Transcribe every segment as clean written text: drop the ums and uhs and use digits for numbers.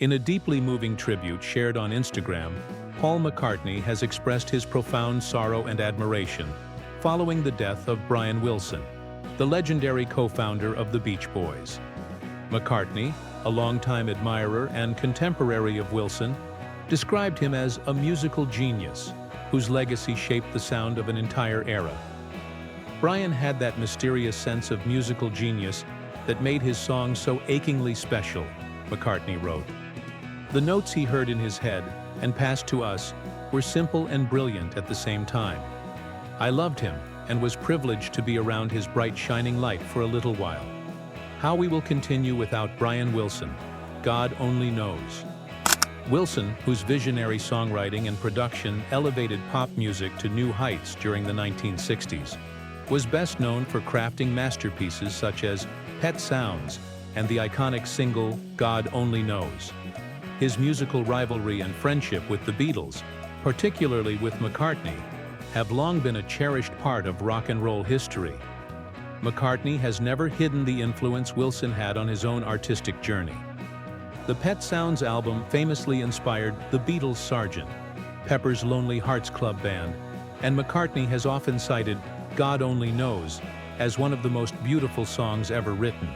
In a deeply moving tribute shared on Instagram, Paul McCartney has expressed his profound sorrow and admiration following the death of Brian Wilson, the legendary co-founder of the Beach Boys. McCartney, a longtime admirer and contemporary of Wilson, described him as a musical genius whose legacy shaped the sound of an entire era. Brian had that mysterious sense of musical genius that made his songs so achingly special, McCartney wrote. The notes he heard in his head and passed to us were simple and brilliant at the same time. I loved him and was privileged to be around his bright shining light for a little while. How we will continue without Brian Wilson, God only knows. Wilson, whose visionary songwriting and production elevated pop music to new heights during the 1960s, was best known for crafting masterpieces such as Pet Sounds and the iconic single God Only Knows. His musical rivalry and friendship with the Beatles, particularly with McCartney, have long been a cherished part of rock and roll history. McCartney has never hidden the influence Wilson had on his own artistic journey. The Pet Sounds album famously inspired the Beatles' Sgt. Pepper's Lonely Hearts Club Band, and McCartney has often cited God Only Knows as one of the most beautiful songs ever written.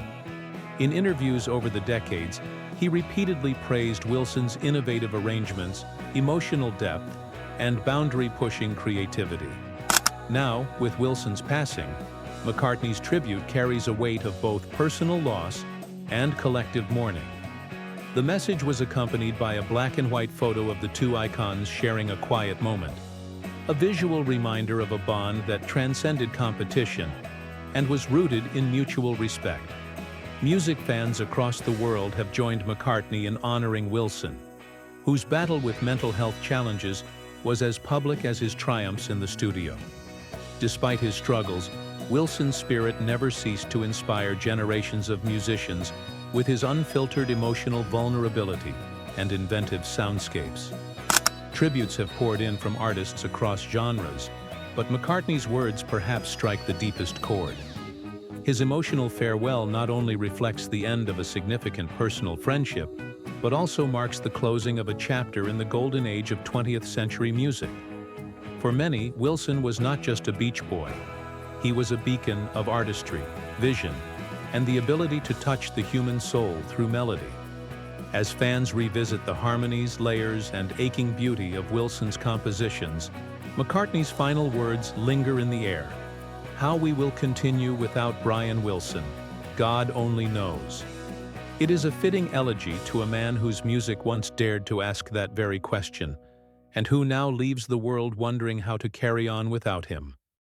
In interviews over the decades, he repeatedly praised Wilson's innovative arrangements, emotional depth, and boundary-pushing creativity. Now, with Wilson's passing, McCartney's tribute carries a weight of both personal loss and collective mourning. The message was accompanied by a black and white photo of the two icons sharing a quiet moment, a visual reminder of a bond that transcended competition and was rooted in mutual respect. Music fans across the world have joined McCartney in honoring Wilson, whose battle with mental health challenges was as public as his triumphs in the studio. Despite his struggles, Wilson's spirit never ceased to inspire generations of musicians with his unfiltered emotional vulnerability and inventive soundscapes. Tributes have poured in from artists across genres, but McCartney's words perhaps strike the deepest chord. His emotional farewell not only reflects the end of a significant personal friendship, but also marks the closing of a chapter in the golden age of 20th century music. For many, Wilson was not just a Beach Boy. He was a beacon of artistry, vision, and the ability to touch the human soul through melody. As fans revisit the harmonies, layers, and aching beauty of Wilson's compositions, McCartney's final words linger in the air. How we will continue without Brian Wilson, God only knows. It is a fitting elegy to a man whose music once dared to ask that very question, and who now leaves the world wondering how to carry on without him.